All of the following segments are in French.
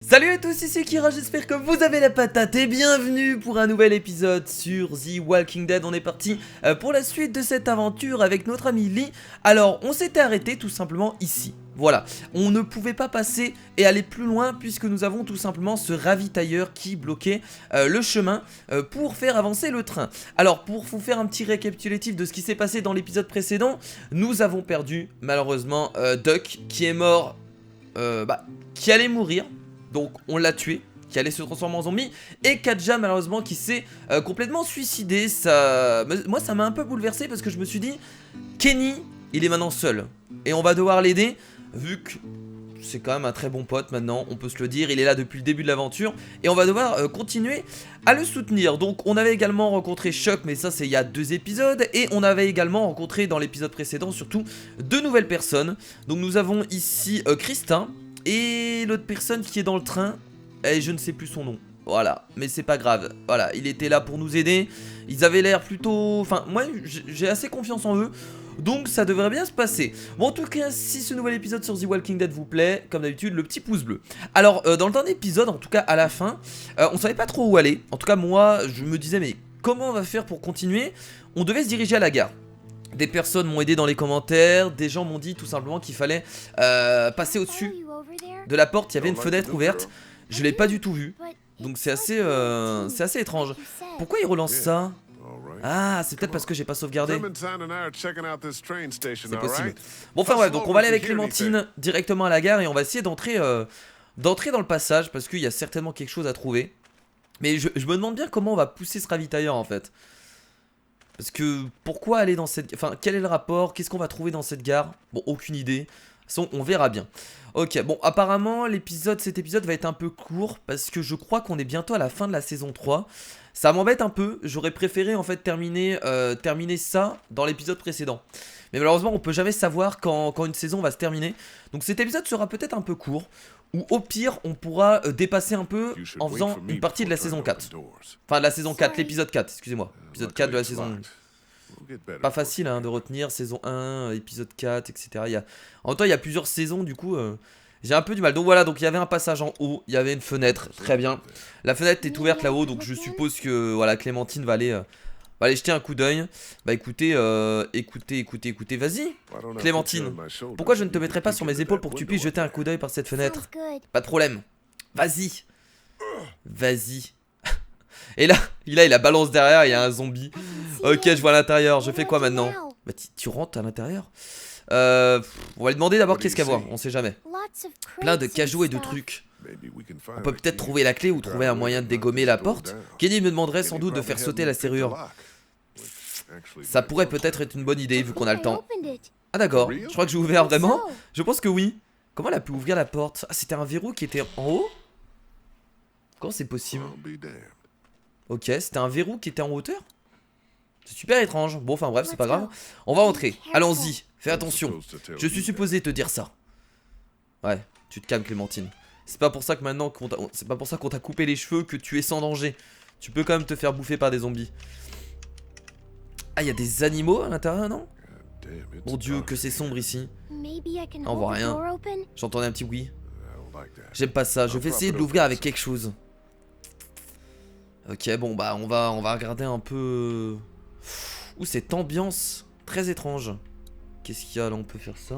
Salut à tous, ici Kira, j'espère que vous avez la patate et bienvenue pour un nouvel épisode sur The Walking Dead. On est parti pour la suite de cette aventure avec notre ami Lee. Alors, on s'était arrêté tout simplement ici. Voilà, on ne pouvait pas passer et aller plus loin puisque nous avons tout simplement ce ravitailleur qui bloquait le chemin pour faire avancer le train. Alors, pour vous faire un petit récapitulatif de ce qui s'est passé dans l'épisode précédent, nous avons perdu malheureusement Duck qui est mort, qui allait mourir. Donc on l'a tué, qui allait se transformer en zombie. Et Katja malheureusement qui s'est complètement suicidé. Moi ça m'a un peu bouleversé parce que je me suis dit Kenny il est maintenant seul et on va devoir l'aider. Vu que c'est quand même un très bon pote maintenant, on peut se le dire. Il est là depuis le début de l'aventure et on va devoir continuer à le soutenir. Donc on avait également rencontré Chuck, mais ça c'est il y a 2 épisodes. Et on avait également rencontré dans l'épisode précédent surtout 2 nouvelles personnes. Donc nous avons ici Christin et l'autre personne qui est dans le train, et je ne sais plus son nom. Voilà, mais c'est pas grave. Voilà, il était là pour nous aider. Ils avaient l'air plutôt... Enfin, moi, j'ai assez confiance en eux. Donc, ça devrait bien se passer. Bon, en tout cas, si ce nouvel épisode sur The Walking Dead vous plaît, comme d'habitude, le petit pouce bleu. Alors, dans le dernier épisode, en tout cas, à la fin, on savait pas trop où aller. En tout cas, moi, je me disais, mais comment on va faire pour continuer? On devait se diriger à la gare. Des personnes m'ont aidé dans les commentaires, des gens m'ont dit tout simplement qu'il fallait passer au-dessus de la porte, il y avait une fenêtre ouverte, je l'ai pas du tout vue, donc c'est assez étrange. Pourquoi il relance ça? Ah, c'est peut-être parce que j'ai pas sauvegardé. C'est possible. Bon, enfin ouais, donc on va aller avec Clémentine directement à la gare et on va essayer d'entrer dans le passage parce qu'il y a certainement quelque chose à trouver. Mais je me demande bien comment on va pousser ce ravitailleur en fait. Parce que pourquoi aller dans cette... Enfin, quel est le rapport? Qu'est-ce qu'on va trouver dans cette gare? Bon, aucune idée. De toute façon, on verra bien. Ok, bon, apparemment, cet épisode va être un peu court. Parce que je crois qu'on est bientôt à la fin de la saison 3. Ça m'embête un peu. J'aurais préféré, en fait, terminer ça dans l'épisode précédent. Mais malheureusement, on peut jamais savoir quand une saison va se terminer. Donc cet épisode sera peut-être un peu court. Ou au pire, on pourra dépasser un peu en faisant une partie de la saison 4. Enfin, de la saison 4, l'épisode 4, excusez-moi. Épisode 4 de la saison... Pas facile hein, de retenir, saison 1, épisode 4, etc. En même temps, il y a plusieurs saisons, du coup, j'ai un peu du mal. Donc voilà, donc il y avait un passage en haut, il y avait une fenêtre, très bien. La fenêtre est ouverte là-haut, donc je suppose que voilà, Clémentine va aller jeter un coup d'œil. Bah écoutez, vas-y, Clémentine. Pourquoi je ne te mettrai pas sur mes épaules pour que tu puisses jeter un coup d'œil par cette fenêtre? Pas de problème. Vas-y. Vas-y. Et là, il a balance derrière, il y a un zombie. Ok, je vois à l'intérieur. Je fais quoi maintenant? Bah tu rentres à l'intérieur. On va lui demander d'abord qu'est-ce qu'elle voit, on sait jamais. Plein de cajoux et de trucs. On peut peut-être trouver la clé ou trouver un moyen de dégommer la porte. Kenny me demanderait sans doute de faire sauter la serrure. Ça pourrait peut-être être une bonne idée vu qu'on a le temps. Ah d'accord, je crois que j'ai ouvert vraiment. Je pense que oui. Comment elle a pu ouvrir la porte? Ah, c'était un verrou qui était en haut? Comment c'est possible? Ok, c'était un verrou qui était en hauteur? C'est super étrange. Bon, enfin bref, c'est pas grave. On va entrer. Allons-y. Fais attention. Je suis supposé te dire ça. Ouais, tu te calmes, Clémentine. C'est pas pour ça que maintenant c'est pas pour ça qu'on t'a coupé les cheveux que tu es sans danger. Tu peux quand même te faire bouffer par des zombies. Ah, il y a des animaux à l'intérieur, non? Mon dieu, que c'est sombre ici. On voit rien. J'entendais un petit bruit. J'aime pas ça. Je vais essayer de l'ouvrir avec quelque chose. Ok, bon bah on va regarder un peu... Ouh, cette ambiance très étrange. Qu'est-ce qu'il y a là? On peut faire ça?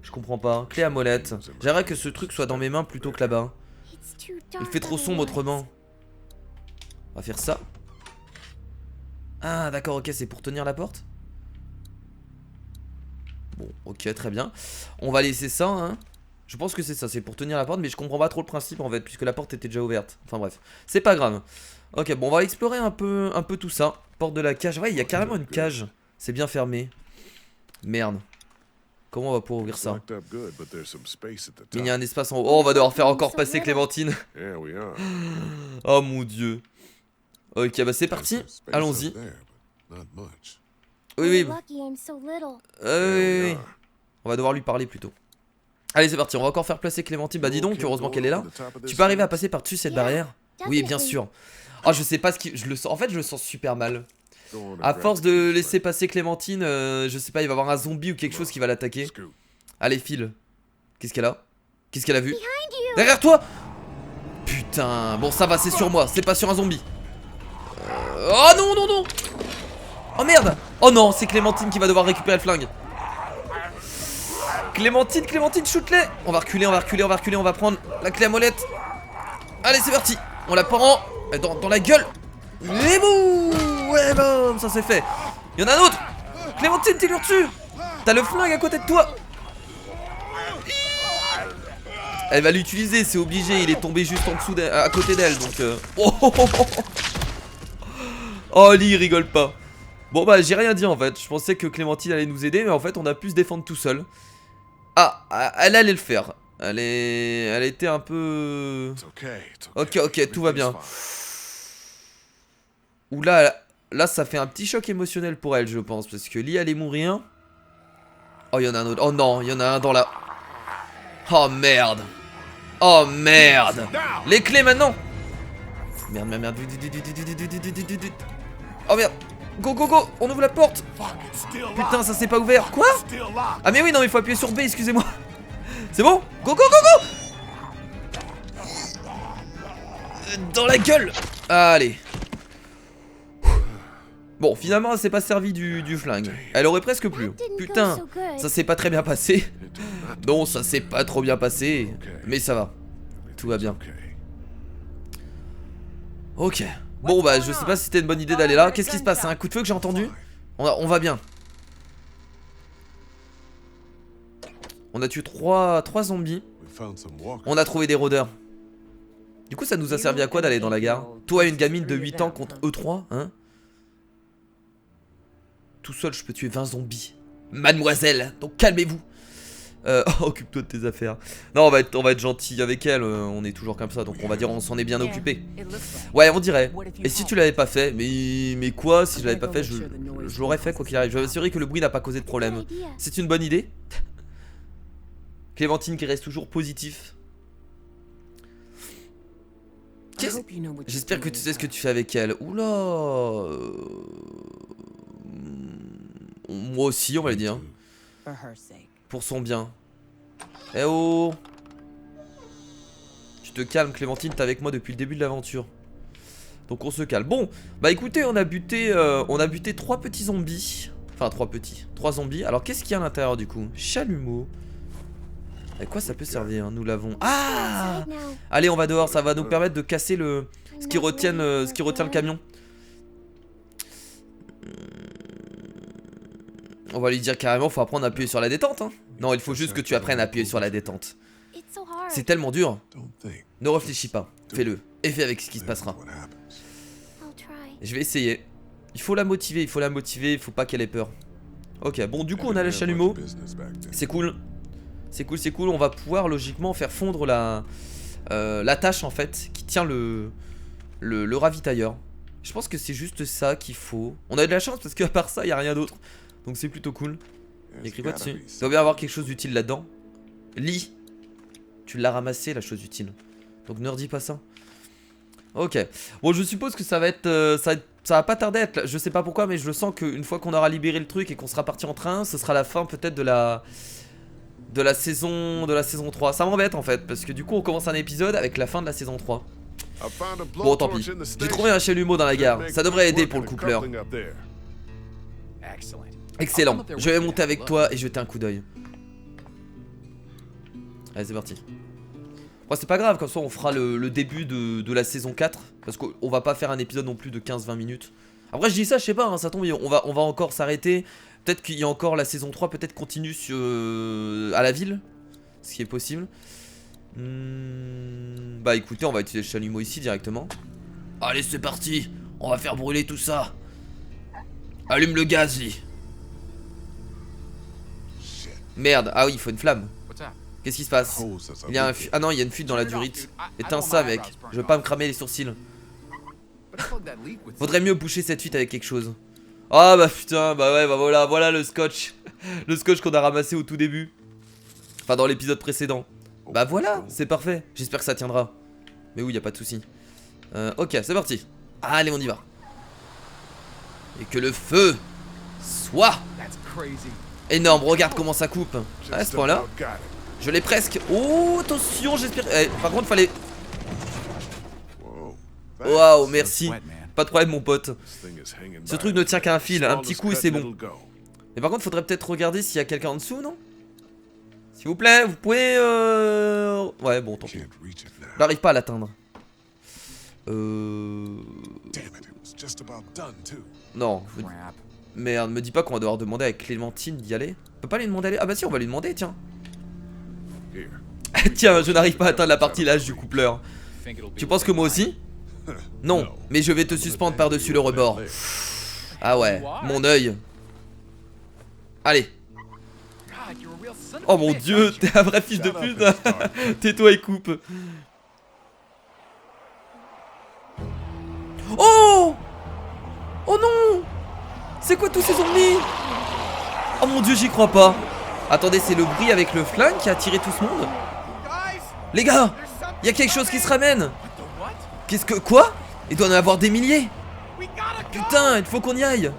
Je comprends pas. Clé à molette. J'aimerais que ce truc soit dans mes mains plutôt que là-bas. Il fait trop sombre autrement. On va faire ça. Ah d'accord, ok, c'est pour tenir la porte. Bon, ok, très bien. On va laisser ça, hein. Je pense que c'est ça, c'est pour tenir la porte, mais je comprends pas trop le principe en fait, puisque la porte était déjà ouverte. Enfin bref, c'est pas grave. Ok, bon, on va explorer un peu tout ça. Porte de la cage, ouais, il y a carrément une cage. C'est bien fermé. Merde. Comment on va pouvoir ouvrir ça? Mais il y a un espace en haut. Oh, on va devoir faire encore passer Clémentine. Oh mon dieu. Ok, bah c'est parti. Allons-y. Oui, oui. Oui. On va devoir lui parler plutôt. Allez, c'est parti, on va encore faire placer Clémentine. Bah dis donc, heureusement qu'elle est là. Tu peux arriver à passer par-dessus cette barrière? Oui, bien sûr. Oh, je sais pas ce qui... Je le sens... En fait, je le sens super mal. À force de laisser passer Clémentine, je sais pas, il va y avoir un zombie ou quelque chose qui va l'attaquer. Allez, file. Qu'est-ce qu'elle a? Qu'est-ce qu'elle a vu? Derrière toi! putain. Bon, ça va, c'est sur moi, c'est pas sur un zombie. Oh non, non, non. Oh merde. Oh non, c'est Clémentine qui va devoir récupérer le flingue. Clémentine, Clémentine, shoot-les. On va reculer, on va reculer, on va reculer. On va prendre la clé à molette. Allez, c'est parti. On la prend dans la gueule. Et boum. Ouais, boum, ça c'est fait. Il y en a un autre. Clémentine, t'es dessus. T'as le flingue à côté de toi. Elle va l'utiliser, c'est obligé. Il est tombé juste en dessous à côté d'elle. Donc oh, oh, oh, oh. Oh, Lee, il rigole pas. Bon bah j'ai rien dit en fait. Je pensais que Clémentine allait nous aider, mais en fait on a pu se défendre tout seul. Ah, elle allait le faire. Elle était un peu... Ok, tout va bien. Oula, là ça fait un petit choc émotionnel pour elle je pense. Parce que Lee allait mourir. Oh, il y en a un autre. Oh non, il y en a un dans la... Oh merde. Oh merde. Les clés maintenant. Merde, merde, merde. Oh merde. Go, go, go. On ouvre la porte. Putain, ça s'est pas ouvert. Quoi? Ah mais oui, non, il faut appuyer sur B, excusez-moi. C'est bon? Go, go, go, go. Dans la gueule. Allez. Bon, finalement, elle s'est pas servi du flingue. Elle aurait presque plu. Putain, ça s'est pas très bien passé. Non, ça s'est pas trop bien passé. Mais ça va. Tout va bien. Ok. Bon, bah, je sais pas si c'était une bonne idée d'aller là. Qu'est-ce qui se passe? C'est un coup de feu que j'ai entendu? On va bien. On a tué 3 zombies. On a trouvé des rôdeurs. Du coup, ça nous a servi à quoi d'aller dans la gare? Toi, une gamine de 8 ans contre E3, hein? Tout seul, je peux tuer 20 zombies. Mademoiselle, donc calmez-vous. Occupe-toi de tes affaires. Non, on va être gentil avec elle. On est toujours comme ça, donc on va dire on s'en est bien occupé. Ouais, on dirait. Et si tu l'avais pas fait? Mais quoi? Si je l'avais pas fait, je l'aurais fait quoi qu'il arrive. Je vais m'assurer que le bruit n'a pas causé de problème. C'est une bonne idée. Clémentine qui reste toujours positif. J'espère que tu sais ce que tu fais avec elle. Oula. Moi aussi, on va le dire. Pour son bien. Eh oh. Tu te calmes, Clémentine, t'es avec moi depuis le début de l'aventure. Donc on se calme. Bon, bah écoutez, on a buté 3 petits zombies. Enfin 3 zombies. Alors qu'est-ce qu'il y a à l'intérieur du coup? Chalumeau. À quoi ça peut servir? Nous l'avons. Ah. Allez, on va dehors, ça va nous permettre de casser ce qui retient le camion. On va lui dire carrément, faut apprendre à appuyer sur la détente, hein. Non, il faut juste que tu apprennes à appuyer sur la détente. C'est tellement dur. Ne réfléchis pas, fais-le. Et fais avec ce qui se passera. Je vais essayer. Il faut la motiver, il faut pas qu'elle ait peur. Ok, bon, du coup, on a le chalumeau. C'est cool. C'est cool. On va pouvoir logiquement faire fondre la tâche en fait qui tient le ravitailleur. Je pense que c'est juste ça qu'il faut. On a de la chance parce qu'à part ça, il n'y a rien d'autre. Donc c'est plutôt cool. Il y a écrit quoi dessus? Il doit bien avoir quelque chose d'utile là-dedans. Lee, tu l'as ramassé la chose utile. Donc ne redis pas ça. Ok. Bon, je suppose que ça va être, ça va pas tarder à être. Je sais pas pourquoi, mais je le sens qu'une fois qu'on aura libéré le truc et qu'on sera parti en train, ce sera la fin peut-être de la saison 3. Ça m'embête en fait, parce que du coup on commence un épisode avec la fin de la saison 3. Bon, tant pis. J'ai trouvé un chalumeau dans la gare. Ça devrait aider pour le coupleur. Excellent. Je vais monter avec toi et jeter un coup d'œil. Allez, c'est parti. Bon, c'est pas grave, comme ça on fera le début de la saison 4. Parce qu'on va pas faire un épisode non plus de 15-20 minutes. Après je dis ça, je sais pas, hein, ça tombe, on va encore s'arrêter. Peut-être qu'il y a encore la saison 3, peut-être continue à la ville. Ce qui est possible. Bah écoutez, on va utiliser le chalumeau ici directement. Allez, c'est parti. On va faire brûler tout ça. Allume le gaz, Lee. Merde, ah oui, il faut une flamme. Qu'est-ce qui se passe? Il y a ah non, il y a une fuite dans la durite. Éteins ça, mec. Je veux pas me cramer les sourcils. Faudrait mieux boucher cette fuite avec quelque chose. Ah bah putain, bah ouais, bah voilà le scotch. Le scotch qu'on a ramassé au tout début. Enfin, dans l'épisode précédent. Bah voilà, c'est parfait. J'espère que ça tiendra. Mais oui, y a pas de souci. Ok, c'est parti. Allez, on y va. Et que le feu soit énorme. Regarde comment ça coupe. À ce point-là. Je l'ai presque. Oh, attention, j'espère. Par contre, fallait. Waouh, merci. Pas de problème, mon pote. Ce truc ne tient qu'à un fil, un petit coup et c'est bon. Mais par contre, faudrait peut-être regarder s'il y a quelqu'un en dessous, non? S'il vous plaît, vous pouvez... Ouais, bon, tant pis. J'arrive pas à l'atteindre. Non. Merde, me dis pas qu'on va devoir demander à Clémentine d'y aller. On peut pas lui demander d'aller. Ah bah si, on va lui demander, tiens. Tiens, je n'arrive pas à atteindre la partie l'âge du coupleur. Tu penses que moi aussi? Non, mais je vais te suspendre par-dessus le rebord. Ah ouais, mon œil. Allez. Oh mon dieu, t'es un vrai fils de pute. Tais-toi et coupe. Oh! Oh non! C'est quoi tous ces zombies? Oh mon dieu, j'y crois pas. Attendez, c'est le bruit avec le flingue qui a attiré tout ce monde? Les gars, il y a quelque chose qui se ramène. Qu'est-ce que... Quoi? Il doit en avoir des milliers. Putain, il faut qu'on y aille.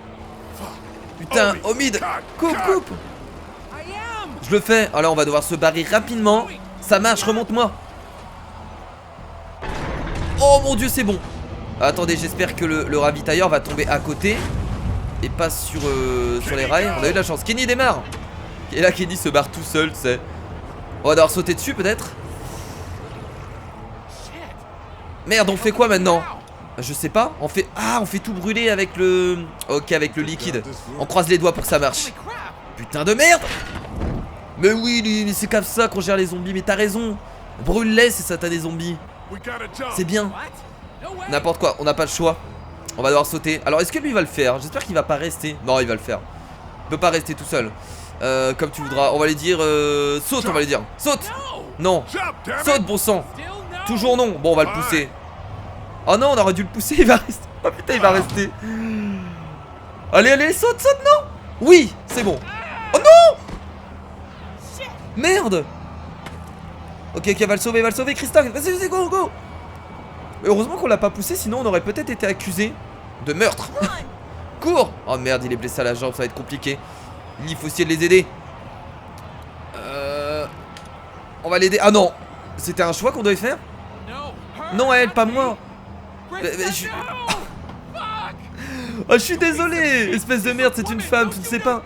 Putain, Omid, coupe. Je le fais. Alors on va devoir se barrer rapidement. Ça marche, remonte-moi. Oh mon dieu, c'est bon. Attendez, j'espère que le ravitailleur va tomber à côté et pas sur les rails. On a eu de la chance. Kenny démarre. Et là, Kenny se barre tout seul, tu sais. On va devoir sauter dessus peut-être. Merde, on fait quoi maintenant? Je sais pas, on fait... Ah, on fait tout brûler avec le... Ok, avec le liquide. On croise les doigts pour que ça marche. Putain de merde. Mais oui, c'est comme ça qu'on gère les zombies. Mais t'as raison. Brûle-les, c'est ça, t'as des zombies. C'est bien. N'importe quoi, on n'a pas le choix. On va devoir sauter. Alors, est-ce que lui va le faire? J'espère qu'il va pas rester. Non, il va le faire. Il peut pas rester tout seul. Comme tu voudras. On va lui dire... Saute, on va lui dire. Saute. Non. Saute, bon sang. Toujours non. Bon, on va le pousser. Oh non, on aurait dû le pousser, il va rester. Oh putain, il va rester. Allez, saute, non. Oui, c'est bon. Oh non. Merde. Ok, va le sauver, Christophe. Vas-y, go. Mais heureusement qu'on l'a pas poussé, sinon on aurait peut-être été accusé de meurtre. Cours. Oh merde, il est blessé à la jambe, ça va être compliqué. Il faut essayer de les aider. On va l'aider. Ah non, c'était un choix qu'on devait faire. Non, elle, pas moi. Oh, je suis désolé. Espèce de merde, c'est une femme, tu ne sais pas.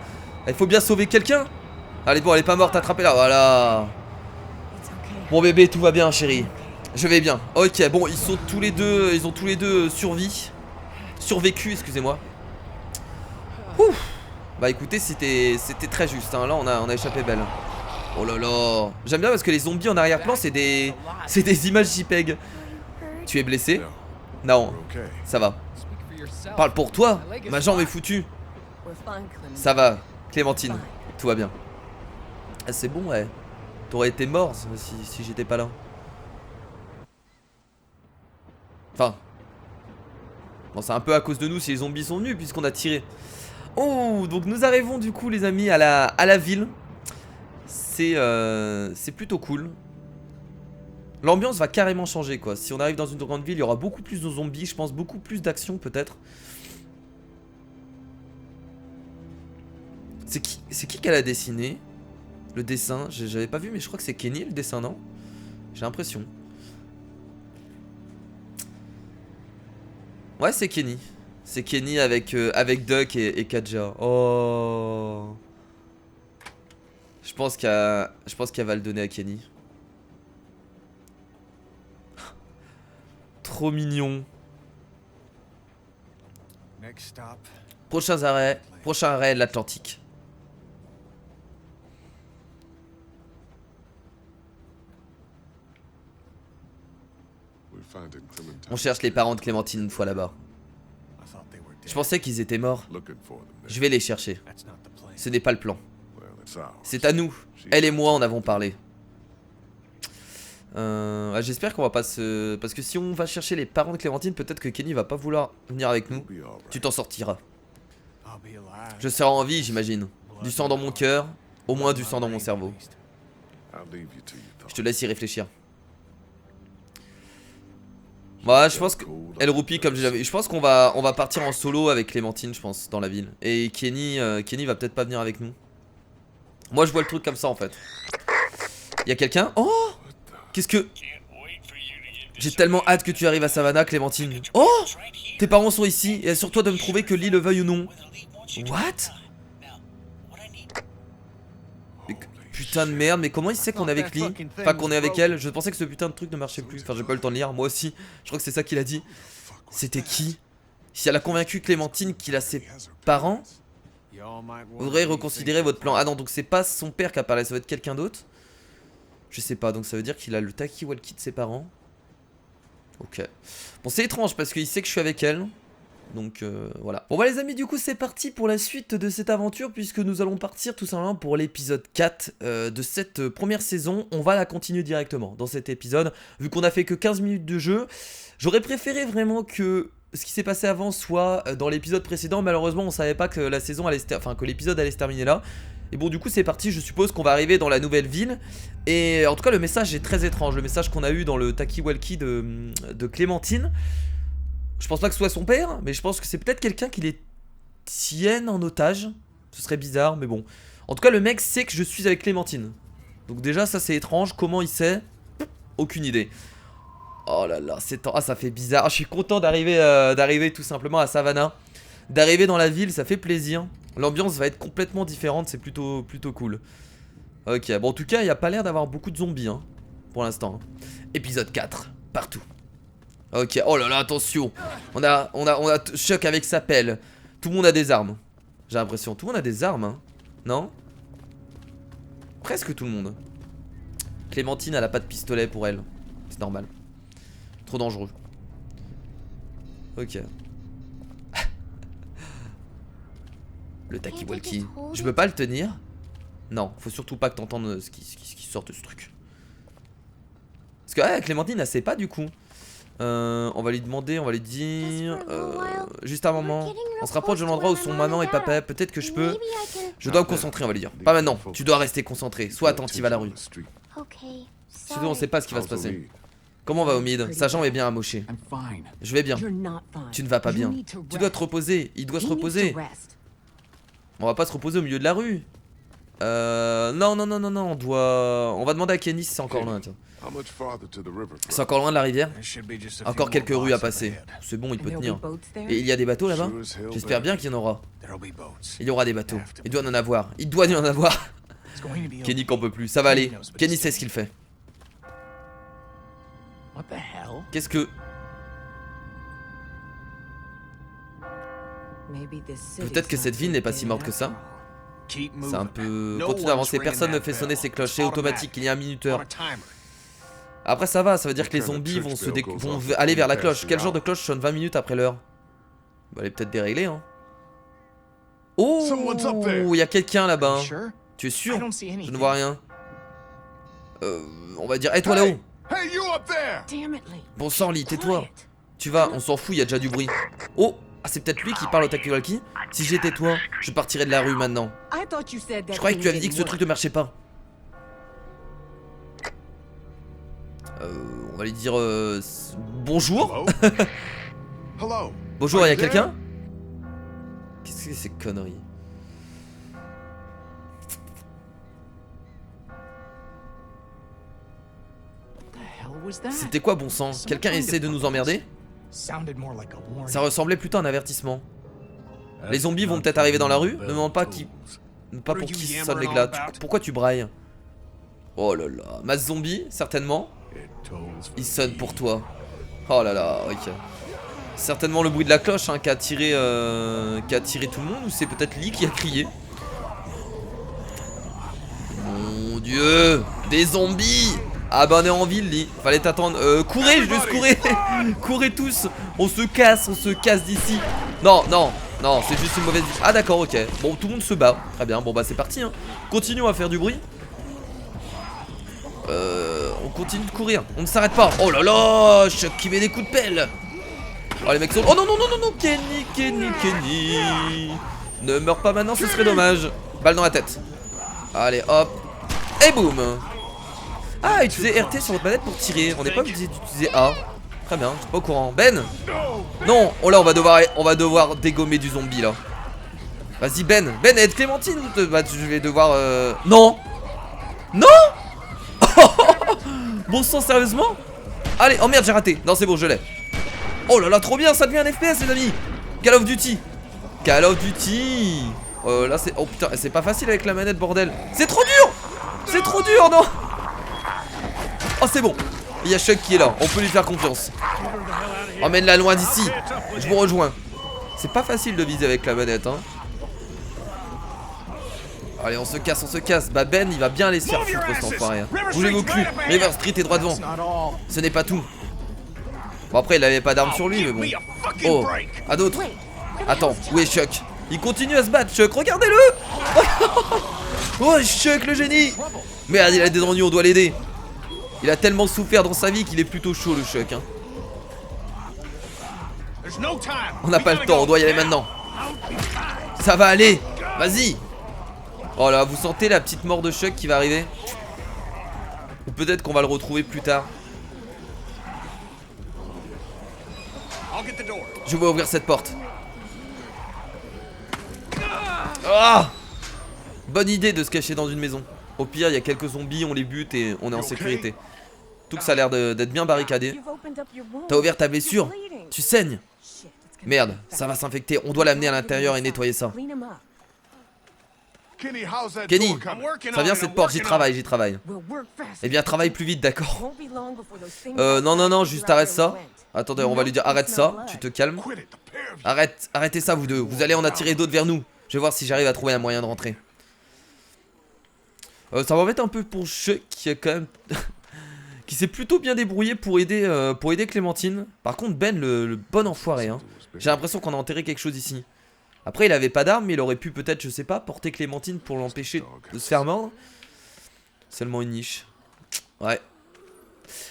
Il faut bien sauver quelqu'un. Allez, bon, elle est pas morte, attrapez-la, voilà. Bon bébé, tout va bien, chérie. Je vais bien. Ok, bon, ils sont tous les deux, ils ont tous les deux survécu, excusez-moi. Ouf. Bah écoutez, c'était très juste, hein. Là on a échappé belle. Oh là là. J'aime bien parce que les zombies en arrière-plan, c'est des images JPEG. Tu es blessé? Non, ça va. Parle pour toi, ma jambe est foutue. Ça va, Clémentine, tout va bien. Ah, c'est bon, ouais. T'aurais été mort si j'étais pas là. Enfin. Bon, c'est un peu à cause de nous si les zombies sont venus puisqu'on a tiré. Oh, donc nous arrivons du coup les amis à la ville. C'est plutôt cool. L'ambiance va carrément changer quoi. Si on arrive dans une grande ville, il y aura beaucoup plus de zombies, je pense, beaucoup plus d'action peut-être. C'est qui qu'elle a dessiné? Le dessin, j'avais pas vu mais je crois que c'est Kenny le dessin, non? J'ai l'impression. Ouais, c'est Kenny. C'est Kenny avec Duck et Katja. Oh. Je pense qu'elle va le donner à Kenny. Trop mignon. Prochain arrêt de l'Atlantique. On cherche les parents de Clémentine une fois là-bas. Je pensais qu'ils étaient morts. Je vais les chercher. Ce n'est pas le plan. C'est à nous. Elle et moi en avons parlé. J'espère qu'on va pas se... Parce que si on va chercher les parents de Clémentine, peut-être que Kenny va pas vouloir venir avec nous. Tu t'en sortiras. Je serai en vie, j'imagine. Du sang dans mon cœur, au moins du sang dans mon cerveau. Je te laisse y réfléchir. Ouais, je pense que... Elle roupie comme j'avais... Je pense qu'on va partir en solo avec Clémentine, je pense, dans la ville. Et Kenny va peut-être pas venir avec nous. Moi, je vois le truc comme ça, en fait. Y'a quelqu'un? Oh! Qu'est-ce que... J'ai tellement hâte que tu arrives à Savannah, Clémentine. Oh! Tes parents sont ici et assure-toi de me trouver que Lee le veuille ou non. What? Putain de merde, mais comment il sait qu'on est avec Lee? Enfin, qu'on est avec elle? Je pensais que ce putain de truc ne marchait plus. Enfin, j'ai pas eu le temps de lire, moi aussi. Je crois que c'est ça qu'il a dit. C'était qui? Si elle a convaincu Clémentine qu'il a ses parents, faudrait reconsidérer votre plan. Ah non, donc c'est pas son père qui a parlé, ça va être quelqu'un d'autre. Je sais pas, donc ça veut dire qu'il a le talkie-walkie de ses parents. Ok. Bon, c'est étrange parce qu'il sait que je suis avec elle. Donc voilà. Bon bah les amis, du coup c'est parti pour la suite de cette aventure, puisque nous allons partir tout simplement pour l'épisode 4 de cette première saison. On va la continuer directement dans cet épisode, vu qu'on a fait que 15 minutes de jeu. J'aurais préféré vraiment que ce qui s'est passé avant soit dans l'épisode précédent. Malheureusement on savait pas que la saison allait que l'épisode allait se terminer là. Et bon, du coup c'est parti, je suppose qu'on va arriver dans la nouvelle ville. Et en tout cas le message est très étrange, le message qu'on a eu dans le talkie-walkie de Clémentine. Je pense pas que ce soit son père, mais je pense que c'est peut-être quelqu'un qui les tienne en otage. Ce serait bizarre, mais bon. En tout cas le mec sait que je suis avec Clémentine. Donc déjà ça c'est étrange, comment il sait? Aucune idée. Oh là là, ça fait bizarre. Je suis content d'arriver tout simplement à Savannah. D'arriver dans la ville, ça fait plaisir. L'ambiance va être complètement différente, c'est plutôt cool. Ok, bon en tout cas il n'y a pas l'air d'avoir beaucoup de zombies hein, pour l'instant. Épisode 4, partout. Ok, oh là là, attention. On a Chuck avec sa pelle. Tout le monde a des armes. J'ai l'impression, tout le monde a des armes hein. Non? Presque tout le monde. Clémentine elle a pas de pistolet pour elle. C'est normal. Trop dangereux. Ok. Le talkie-walkie. Je peux pas le tenir? Non, faut surtout pas que t'entendes ce qui sort de ce truc. Parce que Clémentine elle sait pas du coup. On va lui demander, on va lui dire juste un moment. On se rapproche de l'endroit où sont maman et papa. Peut-être que je peux. Je dois me concentrer, on va lui dire. Pas maintenant, tu dois rester concentré. Sois attentive à la rue. Surtout on sait pas ce qui va se passer. Comment va Omid? Sa jambe est bien amochée. Je vais bien. Tu ne vas pas bien. Tu dois te reposer, il doit se reposer. On va pas se reposer au milieu de la rue. Non, on va demander à Kenny si c'est encore loin, tiens. C'est encore loin de la rivière? Encore quelques rues à passer. C'est bon, il peut tenir. Et il y a des bateaux là-bas? J'espère bien qu'il y en aura. Il y aura des bateaux. Il doit en avoir. Il doit y en avoir. Kenny qu'en peut plus. Ça va aller. Kenny sait ce qu'il fait. Qu'est-ce que... Peut-être que cette ville n'est pas si morte que ça. C'est un peu... Continue à avancer. Personne ne fait sonner ses cloches. C'est automatique. Il y a un minuteur. Après ça va, ça veut dire que les zombies vont aller vers la cloche. Quel genre de cloche sonne 20 minutes après l'heure? Elle est peut-être déréglée hein. Oh, il y a quelqu'un là-bas. Tu es sûr? Je ne vois rien. On va dire, toi là-haut. Bon sang Lee, tais-toi. Tu vas, on s'en fout, il y a déjà du bruit. Oh, c'est peut-être lui qui parle au talkie-walkie. Si j'étais toi, je partirais de la rue maintenant. Je croyais que tu avais dit que ce truc ne marchait pas. On va lui dire bonjour. Bonjour, il y a quelqu'un? Qu'est-ce que c'est ces conneries? C'était quoi bon sang? Quelqu'un essaie de nous emmerder? Ça ressemblait plutôt à un avertissement. Les zombies vont peut-être arriver dans la rue. Ne me demande pas qui... Pas pour qui sonne l'éclat. Pourquoi tu brailles? Oh là là. Masse zombie, certainement. Il sonne pour toi. Oh là là, ok. Certainement le bruit de la cloche hein, qui a attiré tout le monde. Ou c'est peut-être Lee qui a crié. Mon dieu. Des zombies. Ah bah on est en ville Lee. Fallait t'attendre. Courez, juste courez. Courez tous. On se casse d'ici. Non, c'est juste une mauvaise... Ah d'accord, ok. Bon, tout le monde se bat. Très bien, bon bah c'est parti hein. Continuons à faire du bruit. On continue de courir, on ne s'arrête pas. Oh là là, Chuck qui met des coups de pelle. Oh les mecs sont... Oh non, Kenny. Ne meurs pas maintenant, ce serait dommage. Balle dans la tête. Allez, hop. Et boum. Ah, utilisez RT sur votre manette pour tirer. On n'est pas obligé d'utiliser A. Très bien, je suis pas au courant. Ben. Non, oh là, on va devoir dégommer du zombie là. Vas-y Ben, aide Clémentine. Bah, je vais devoir... Non. Bon sang, sérieusement? Allez, oh merde, j'ai raté. Non, c'est bon, je l'ai. Oh là là, trop bien, ça devient un FPS, les amis. Call of Duty. Call of Duty. Là, c'est... Oh putain, c'est pas facile avec la manette, bordel. C'est trop dur. C'est trop dur, non. Oh, c'est bon. Il y a Chuck qui est là, on peut lui faire confiance. Emmène-la loin d'ici. Je vous rejoins. C'est pas facile de viser avec la manette, hein. Allez, on se casse, on se casse. Bah Ben, il va bien aller se faire foutre, cet enfoiré, hein. Bougez vos culs. River Street est droit devant. Ce n'est pas tout. Bon, après, il avait pas d'arme sur lui, mais bon. Oh, à d'autres. Attends, où est Chuck? Il continue à se battre, Chuck, regardez-le. Oh, Chuck, le génie. Merde, il a des ennuis, on doit l'aider. Il a tellement souffert dans sa vie qu'il est plutôt chaud, le Chuck, hein. On n'a pas le temps, on doit y aller maintenant. Ça va aller. Vas-y. Oh là, vous sentez la petite mort de Chuck qui va arriver? Ou peut-être qu'on va le retrouver plus tard. Je vais ouvrir cette porte. Ah! Bonne idée de se cacher dans une maison. Au pire, il y a quelques zombies, on les bute et on est en sécurité. Tout que ça a l'air d'être bien barricadé. T'as ouvert ta blessure? Tu saignes? Merde, ça va s'infecter. On doit l'amener à l'intérieur et nettoyer ça. Kenny, ça vient cette porte, j'y travaille. Eh bien, travaille plus vite, d'accord? Non, juste arrête ça. Attendez, on va lui dire arrête ça, tu te calmes. Arrêtez ça, vous deux. Vous allez en attirer d'autres vers nous. Je vais voir si j'arrive à trouver un moyen de rentrer. Ça m'embête un peu pour Chuck qui a quand même... qui s'est plutôt bien débrouillé pour aider Clémentine. Par contre, Ben, le bon enfoiré, hein. J'ai l'impression qu'on a enterré quelque chose ici. Après, il avait pas d'arme, mais il aurait pu peut-être, je sais pas, porter Clémentine pour l'empêcher de se faire mordre. Seulement une niche. Ouais.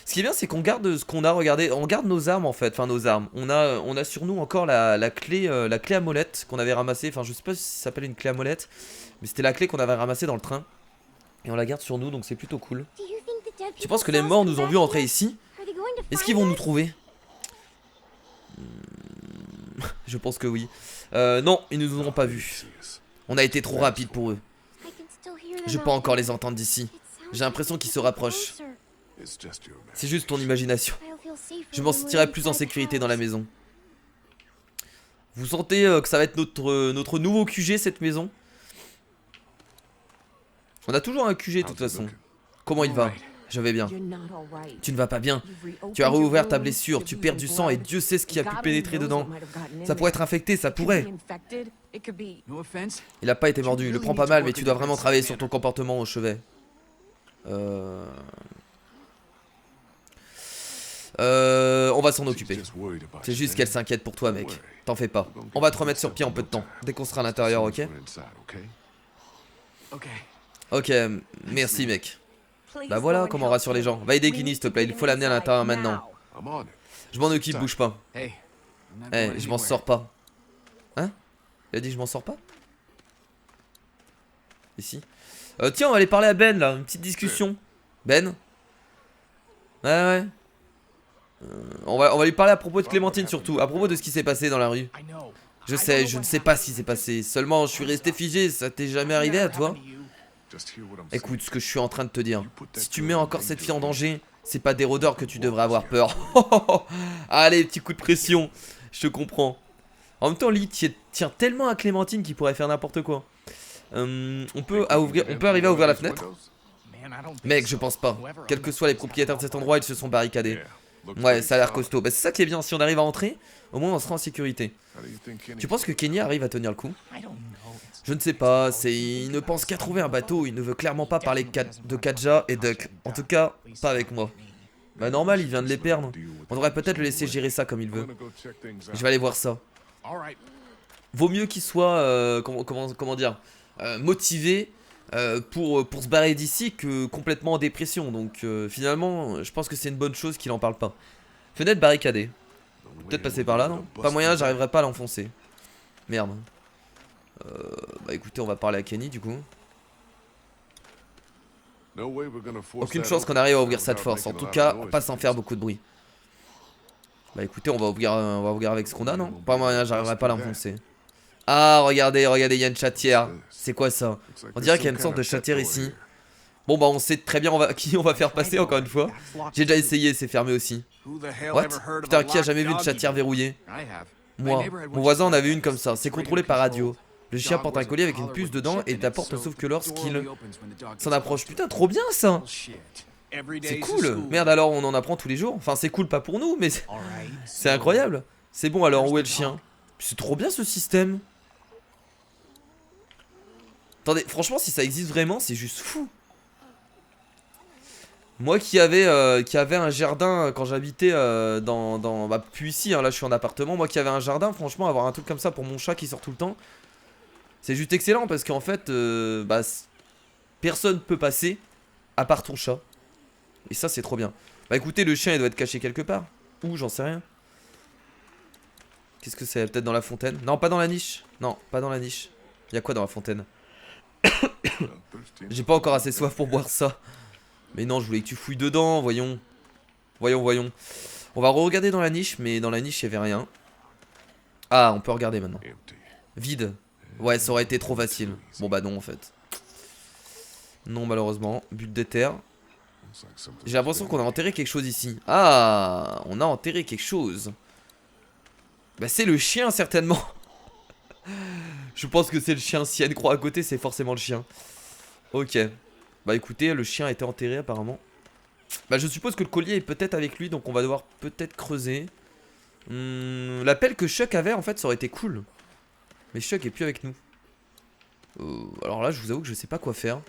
Ce qui est bien, c'est qu'on garde ce qu'on a, regardez, on garde nos armes en fait, enfin nos armes. On a sur nous encore la clé à molette qu'on avait ramassée, enfin je sais pas si ça s'appelle une clé à molette, mais c'était la clé qu'on avait ramassée dans le train. Et on la garde sur nous, donc c'est plutôt cool. Tu penses que les morts nous ont vu entrer ici? Est-ce qu'ils vont nous trouver? Je pense que oui. Non, ils ne nous auront pas vus. On a été trop rapide pour eux. Je peux encore les entendre d'ici. J'ai l'impression qu'ils se rapprochent. C'est juste ton imagination. Je m'en sentirai plus en sécurité dans la maison. Vous sentez que ça va être notre nouveau QG, cette maison? On a toujours un QG de toute façon. Comment il va? Je vais bien. Tu ne vas pas bien. Tu as réouvert ta blessure, tu perds du sang et Dieu sait ce qui a pu pénétrer dedans. Ça pourrait être infecté, ça pourrait. Il a pas été mordu, le prends pas mal, mais tu dois vraiment travailler sur ton comportement au chevet. On va s'en occuper. C'est juste qu'elle s'inquiète pour toi, mec. T'en fais pas. On va te remettre sur pied en peu de temps. Dès qu'on sera à l'intérieur, ok? Ok, merci, mec. Bah voilà comment on rassure les gens. Va aider Kenny, s'il te plaît. Il faut l'amener à l'intérieur maintenant. Je m'en occupe, bouge pas. Eh, je m'en sors pas. Hein? Il a dit je m'en sors pas? Ici. Tiens, on va aller parler à Ben là. Une petite discussion. Ben? Ouais. On va lui parler à propos de Clémentine surtout. À propos de ce qui s'est passé dans la rue. Je ne sais pas ce qui s'est passé. Seulement, je suis resté figé. Ça t'est jamais arrivé à toi? Écoute ce que je suis en train de te dire. Si tu mets encore cette fille en danger, c'est pas des rôdeurs que tu devrais avoir peur. Allez, petit coup de pression. Je te comprends. En même temps, Lee tient tellement à Clémentine qu'il pourrait faire n'importe quoi. On peut arriver à ouvrir la fenêtre? Mec, je pense pas. Quels que soient les propriétaires de cet endroit, ils se sont barricadés. Ouais, ça a l'air costaud. Bah, c'est ça qui est bien. Si on arrive à entrer, au moins on sera en sécurité. Tu penses que Kenny arrive à tenir le coup? Je ne sais pas, il ne pense qu'à trouver un bateau, il ne veut clairement pas parler de Katja et Duck. En tout cas, pas avec moi. Bah normal, il vient de les perdre. On devrait peut-être le laisser gérer ça comme il veut. Je vais aller voir ça. Vaut mieux qu'il soit, comment dire, motivé pour se barrer d'ici que complètement en dépression. Donc finalement, je pense que c'est une bonne chose qu'il en parle pas. Fenêtre barricadée. Peut-être passer par là, non? Pas moyen, j'arriverai pas à l'enfoncer. Merde. Bah écoutez, on va parler à Kenny du coup. Aucune chance qu'on arrive à ouvrir ça de force. En tout cas, pas sans faire beaucoup de bruit. Bah écoutez, on va ouvrir avec ce qu'on a, non? Pas moyen, j'arriverai pas à l'enfoncer. Ah, regardez, il y a une chatière. C'est quoi ça? On dirait qu'il y a une sorte de chatière ici. Bon bah on sait très bien qui on va faire passer encore une fois. J'ai déjà essayé, c'est fermé aussi. What? Putain, qui a jamais vu une chatière verrouillée? Moi. Mon voisin en avait une comme ça, c'est contrôlé par radio. Le chien porte un collier avec une puce dedans et ta porte ne s'ouvre que lorsqu'il s'en approche. Putain, trop bien ça! C'est cool! Merde, alors on en apprend tous les jours. Enfin, c'est cool pas pour nous, mais c'est incroyable. C'est bon, alors où est le chien? C'est trop bien ce système. Attendez, franchement, si ça existe vraiment, c'est juste fou. Moi qui avait un jardin quand j'habitais bah, plus ici, hein, là je suis en appartement. Moi qui avais un jardin, franchement, avoir un truc comme ça pour mon chat qui sort tout le temps, c'est juste excellent parce qu'en fait, bah, personne peut passer à part ton chat. Et ça, c'est trop bien. Bah écoutez, le chien il doit être caché quelque part. Où, j'en sais rien. Qu'est-ce que c'est? Peut-être dans la fontaine? Non, pas dans la niche. Non, pas dans la niche. Il y a quoi dans la fontaine? J'ai pas encore assez soif pour boire ça. Mais non, je voulais que tu fouilles dedans, voyons. Voyons. On va re-regarder dans la niche, mais dans la niche, il y avait rien. Ah, on peut regarder maintenant. Vide. Ouais, ça aurait été trop facile. Bon bah non, en fait. Non, malheureusement. But d'éther. J'ai l'impression qu'on a enterré quelque chose ici. Ah, on a enterré quelque chose. Bah c'est le chien, certainement. Je pense que c'est le chien. S'il y a une croix à côté, c'est forcément le chien. Ok. Bah écoutez, le chien a été enterré apparemment. Bah je suppose que le collier est peut-être avec lui, donc on va devoir peut-être creuser. La pelle que Chuck avait, en fait, ça aurait été cool. Mais Chuck est plus avec nous. Alors là, je vous avoue que je sais pas quoi faire.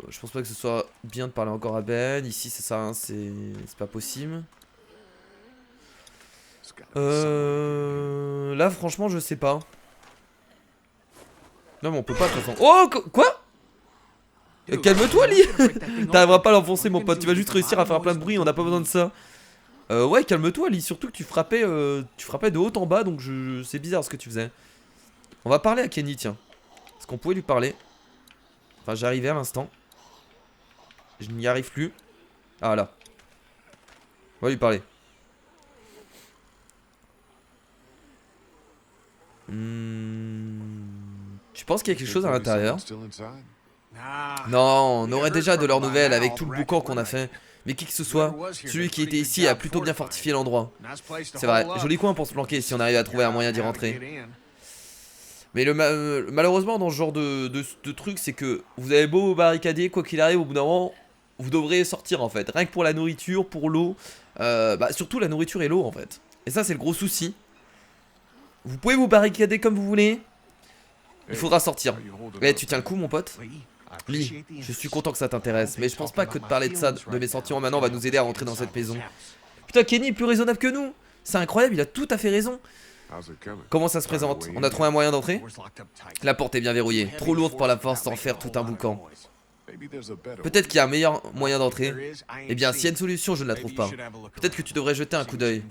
Je pense pas que ce soit bien de parler encore à Ben. Ici, c'est ça, hein, c'est pas possible. Là, franchement, je sais pas. Non, mais on peut pas de toute façon. Oh, quoi? Calme-toi, Lee. T'arriveras pas à l'enfoncer, mon pote. Tu vas juste réussir à faire plein de bruit. On a pas besoin de ça. Ouais, calme-toi, Lee. Surtout que tu frappais de haut en bas. Donc, c'est bizarre ce que tu faisais. On va parler à Kenny, tiens. Est-ce qu'on pouvait lui parler? Enfin, j'arrivais à l'instant. Je n'y arrive plus. Ah, là. On va lui parler. Tu penses qu'il y a quelque chose à l'intérieur? Non, on aurait déjà de leurs nouvelles avec tout le boucan qu'on a fait. Mais qui que ce soit, celui qui était ici a plutôt bien fortifié l'endroit. C'est vrai, joli coin pour se planquer si on arrive à trouver un moyen d'y rentrer. Mais malheureusement dans ce genre de truc, c'est que vous avez beau barricader, quoi qu'il arrive, au bout d'un moment, vous devrez sortir en fait. Rien que pour la nourriture, pour l'eau, bah surtout la nourriture et l'eau en fait. Et ça c'est le gros souci. Vous pouvez vous barricader comme vous voulez. Il faudra sortir. Eh, tu tiens le coup mon pote? Lee, je suis content que ça t'intéresse, mais je pense pas que de parler de ça, de mes sentiments maintenant, va nous aider à rentrer dans cette maison. Putain, Kenny est plus raisonnable que nous. C'est incroyable, il a tout à fait raison. Comment ça se présente? On a trouvé un moyen d'entrer? La porte est bien verrouillée, trop lourde pour la force d'en faire tout un boucan. Peut-être qu'il y a un meilleur moyen d'entrer. Eh bien, s'il y a une solution, je ne la trouve pas. Peut-être que tu devrais jeter un coup d'œil.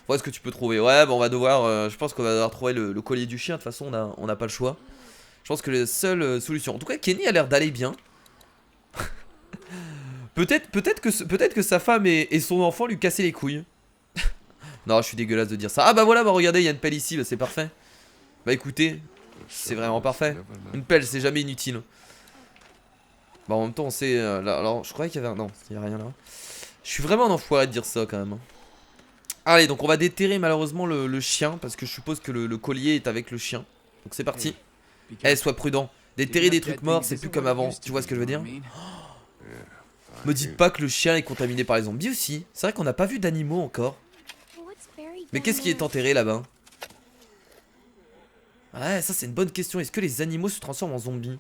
Voilà ce que tu peux trouver. Ouais, bah on va devoir, je pense qu'on va devoir trouver le collier du chien. De toute façon, on n'a pas le choix. Je pense que la seule solution. En tout cas, Kenny a l'air d'aller bien. peut-être que sa femme et son enfant lui cassaient les couilles. Non, je suis dégueulasse de dire ça. Ah bah voilà, bah regardez, il y a une pelle ici, bah, c'est parfait. Bah écoutez, c'est vraiment parfait. Une pelle, c'est jamais inutile. Bah en même temps, on sait. Là, alors, je croyais qu'il y avait un. Non, il n'y a rien là. Je suis vraiment un enfoiré de dire ça quand même. Allez, donc on va déterrer malheureusement le chien. Parce que je suppose que le collier est avec le chien. Donc c'est parti. Eh, sois prudent. Déterrer des trucs morts, c'est plus comme avant. Tu vois ce que je veux dire? Me dites pas que le chien est contaminé par les zombies aussi. C'est vrai qu'on n'a pas vu d'animaux encore. Mais qu'est-ce qui est enterré là-bas? Ouais, ça c'est une bonne question. Est-ce que les animaux se transforment en zombies?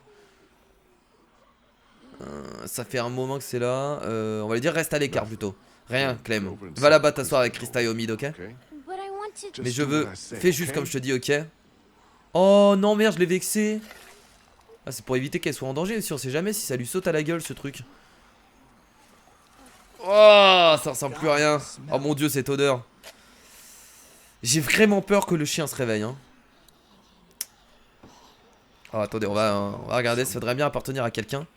Ça fait un moment que c'est là. On va lui dire reste à l'écart plutôt. Rien, Clem. Va là-bas t'asseoir avec Krista et Omid, ok? Mais je veux. Fais juste comme je te dis, ok? Oh non, merde, je l'ai vexé. Ah, c'est pour éviter qu'elle soit en danger aussi. On sait jamais si ça lui saute à la gueule ce truc. Oh, ça ressemble plus à rien. Oh mon dieu, cette odeur. J'ai vraiment peur que le chien se réveille, hein. Oh, attendez, on va regarder. Ça voudrait bien appartenir à quelqu'un.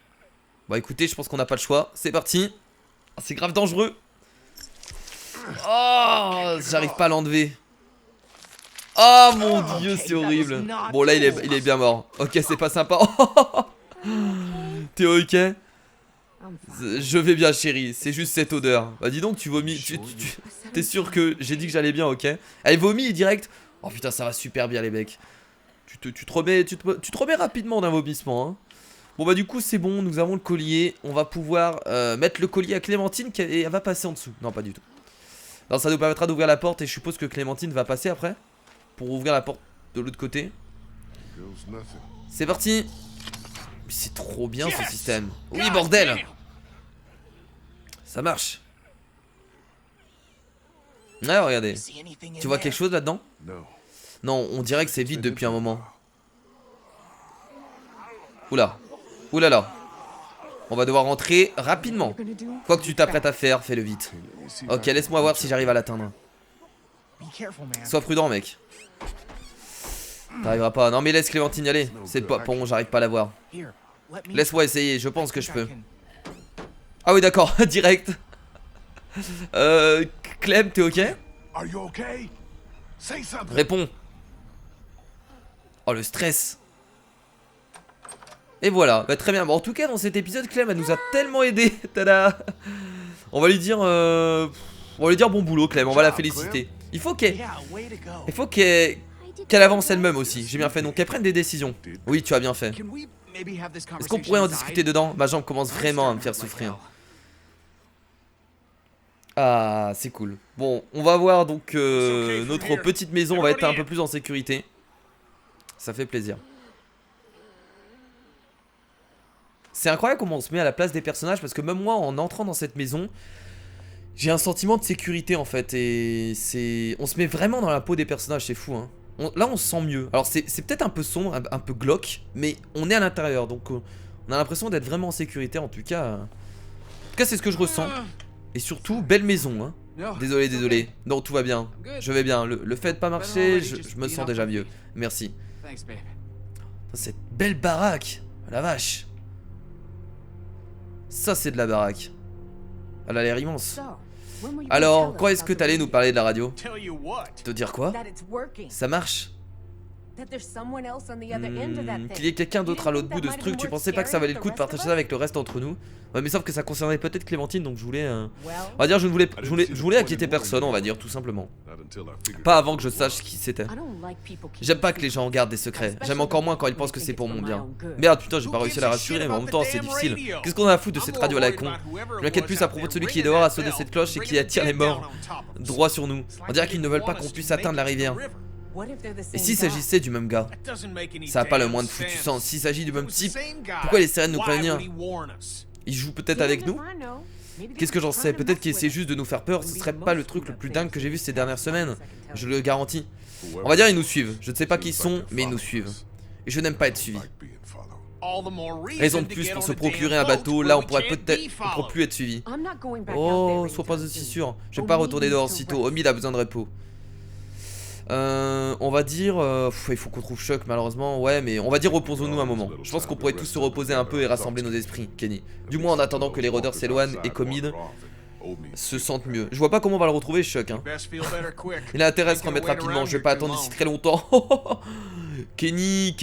Bon, écoutez, je pense qu'on n'a pas le choix. C'est parti. Oh, c'est grave dangereux. Oh, j'arrive pas à l'enlever. Oh mon dieu, c'est horrible. Bon, là, il est bien mort. Ok, c'est pas sympa. T'es ok? Je vais bien chérie, c'est juste cette odeur. Bah dis donc tu vomis, t'es sûr que j'ai dit que j'allais bien, ok? Elle vomit direct. Oh putain ça va super bien les mecs. Tu te remets rapidement d'un vomissement hein. Bon bah du coup c'est bon, nous avons le collier. On va pouvoir mettre le collier à Clémentine et elle va passer en dessous. Non pas du tout. Non ça nous permettra d'ouvrir la porte et je suppose que Clémentine va passer après. Pour ouvrir la porte de l'autre côté. C'est parti. C'est trop bien ce système. Oui bordel. Ça marche. Ouais regardez. Tu vois quelque chose là-dedans? Non on dirait que c'est vide depuis un moment. Oula. Oulala. On va devoir rentrer rapidement. Quoi que tu t'apprêtes à faire, fais-le vite. Ok laisse-moi voir si j'arrive à l'atteindre. Sois prudent mec. T'arriveras pas. Non mais laisse Clémentine y aller. C'est pas bon, j'arrive pas à la voir. Laisse-moi essayer, je pense que je peux. Ah oui d'accord, direct. Clem, t'es ok? Réponds. Oh le stress. Et voilà, bah, très bien. Bon, en tout cas dans cet épisode Clem elle nous a tellement aidé. Tada. On va lui dire bon boulot Clem, on va la féliciter. Il faut qu'elle avance elle-même aussi. J'ai bien fait, donc qu'elle prenne des décisions. Oui tu as bien fait. Est-ce qu'on pourrait en discuter dedans? Ma jambe commence vraiment à me faire souffrir. Ah c'est cool. Bon on va voir donc notre petite maison. On va être un peu plus en sécurité. Ça fait plaisir. C'est incroyable comment on se met à la place des personnages. Parce que même moi en entrant dans cette maison, j'ai un sentiment de sécurité en fait. Et c'est... On se met vraiment dans la peau des personnages. C'est fou hein. Là on se sent mieux. Alors c'est peut-être un peu sombre, un peu glauque, mais on est à l'intérieur. Donc on a l'impression d'être vraiment en sécurité. En tout cas c'est ce que je ressens. Et surtout belle maison hein. Désolé. Non tout va bien. Je vais bien. Le fait de pas marcher, je me sens déjà mieux. Merci. Cette belle baraque. La vache. Ça c'est de la baraque. Elle a l'air immense. Alors, quand est-ce que t'allais nous parler de la radio? Te dire quoi? Ça marche? Qu'il y ait quelqu'un d'autre à l'autre bout de ce truc, tu pensais pas que ça valait le coup de partager ça avec le reste entre nous? Ouais, mais sauf que ça concernait peut-être Clémentine, donc je voulais... On va dire, je voulais inquiéter personne, on va dire, tout simplement. Pas avant que je sache qui c'était. J'aime pas que les gens gardent des secrets. J'aime encore moins quand ils pensent que c'est pour mon bien. Merde, putain, j'ai pas réussi à la rassurer, mais en même temps, c'est difficile. Qu'est-ce qu'on a à foutre de cette radio à la con? Je m'inquiète plus à propos de celui qui est dehors à sonner cette cloche et qui attire les morts droit sur nous. On dirait qu'ils ne veulent pas qu'on puisse atteindre la rivière. Et s'il s'agissait du même gars? Ça a pas le moins de foutu sens. S'il s'agit du même type, pourquoi il essaierait de nous prévenir? Il joue peut-être avec nous? Qu'est-ce que j'en sais? Peut-être qu'il essaie juste de nous faire peur. Ce serait pas le truc le plus dingue que j'ai vu ces dernières semaines. Je le garantis. On va dire ils nous suivent. Je ne sais pas qui ils sont, mais ils nous suivent. Et je n'aime pas être suivi. Raison de plus pour se procurer un bateau. Là on pourrait plus être suivi. Oh, sois pas aussi sûr. Je vais pas retourner dehors sitôt. Omi il a besoin de repos. On va dire il faut qu'on trouve Chuck malheureusement. Ouais mais on va dire reposons-nous un moment. Je pense qu'on pourrait tous se reposer un peu et rassembler nos esprits, Kenny. Du moins en attendant que les rôdeurs s'éloignent et qu'Omid se sente mieux. Je vois pas comment on va le retrouver Chuck hein. Il a intérêt à se remettre rapidement. Je vais pas attendre ici très longtemps. Kenny,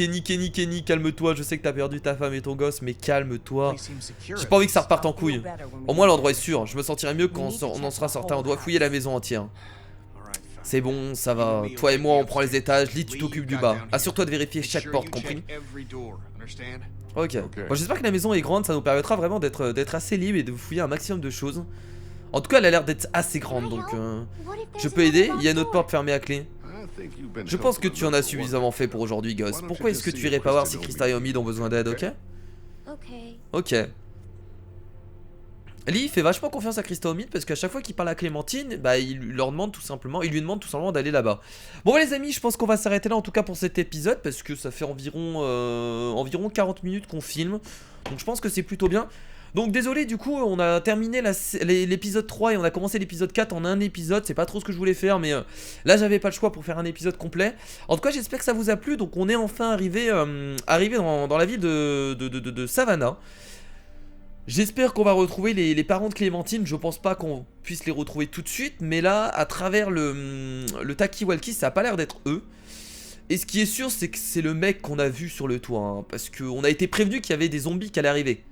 calme-toi. Je sais que t'as perdu ta femme et ton gosse, mais calme-toi. J'ai pas envie que ça reparte en couille. Au moins l'endroit est sûr. Je me sentirai mieux quand on en sera certain. On doit fouiller la maison entière. C'est bon, ça va. Toi et moi, on prend les étages. Lee, tu t'occupes du bas. Assure-toi de vérifier chaque porte, compris? Ok. Bon, j'espère que la maison est grande. Ça nous permettra vraiment d'être assez libre et de fouiller un maximum de choses. En tout cas, elle a l'air d'être assez grande, donc je peux aider. Il y a une autre porte fermée à clé. Je pense que tu en as suffisamment fait pour aujourd'hui, Goss. Pourquoi est-ce que tu irais pas voir si Krista et Omid ont besoin d'aide, ok? Ok. Lee fait vachement confiance à Krista Omid parce qu'à chaque fois qu'il parle à Clémentine, bah il lui demande tout simplement d'aller là-bas. Bon bah, les amis, je pense qu'on va s'arrêter là en tout cas pour cet épisode parce que ça fait environ 40 minutes qu'on filme. Donc je pense que c'est plutôt bien. Donc désolé, du coup on a terminé l'épisode 3 et on a commencé l'épisode 4 en un épisode. C'est pas trop ce que je voulais faire, mais là j'avais pas le choix pour faire un épisode complet. En tout cas j'espère que ça vous a plu. Donc on est enfin arrivé dans la ville de Savannah. J'espère qu'on va retrouver les parents de Clémentine. Je pense pas qu'on puisse les retrouver tout de suite, mais là à travers le talkie-walkie ça a pas l'air d'être eux. Et ce qui est sûr c'est que c'est le mec qu'on a vu sur le toit hein, parce qu'on a été prévenu qu'il y avait des zombies qui allaient arriver.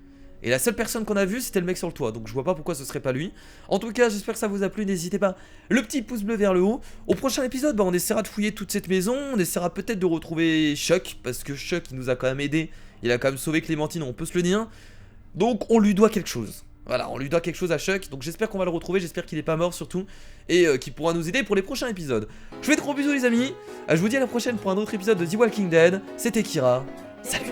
Et la seule personne qu'on a vue, c'était le mec sur le toit. Donc je vois pas pourquoi ce serait pas lui. En tout cas, j'espère que ça vous a plu. N'hésitez pas, le petit pouce bleu vers le haut. Au prochain épisode, on essaiera de fouiller toute cette maison. On essaiera peut-être de retrouver Chuck. Parce que Chuck, il nous a quand même aidé. Il a quand même sauvé Clémentine, on peut se le dire. Donc on lui doit quelque chose. Voilà, on lui doit quelque chose à Chuck. Donc j'espère qu'on va le retrouver. J'espère qu'il est pas mort surtout. Et qu'il pourra nous aider pour les prochains épisodes. Je vous fais de gros bisous les amis. Je vous dis à la prochaine pour un autre épisode de The Walking Dead. C'était Kira. Salut.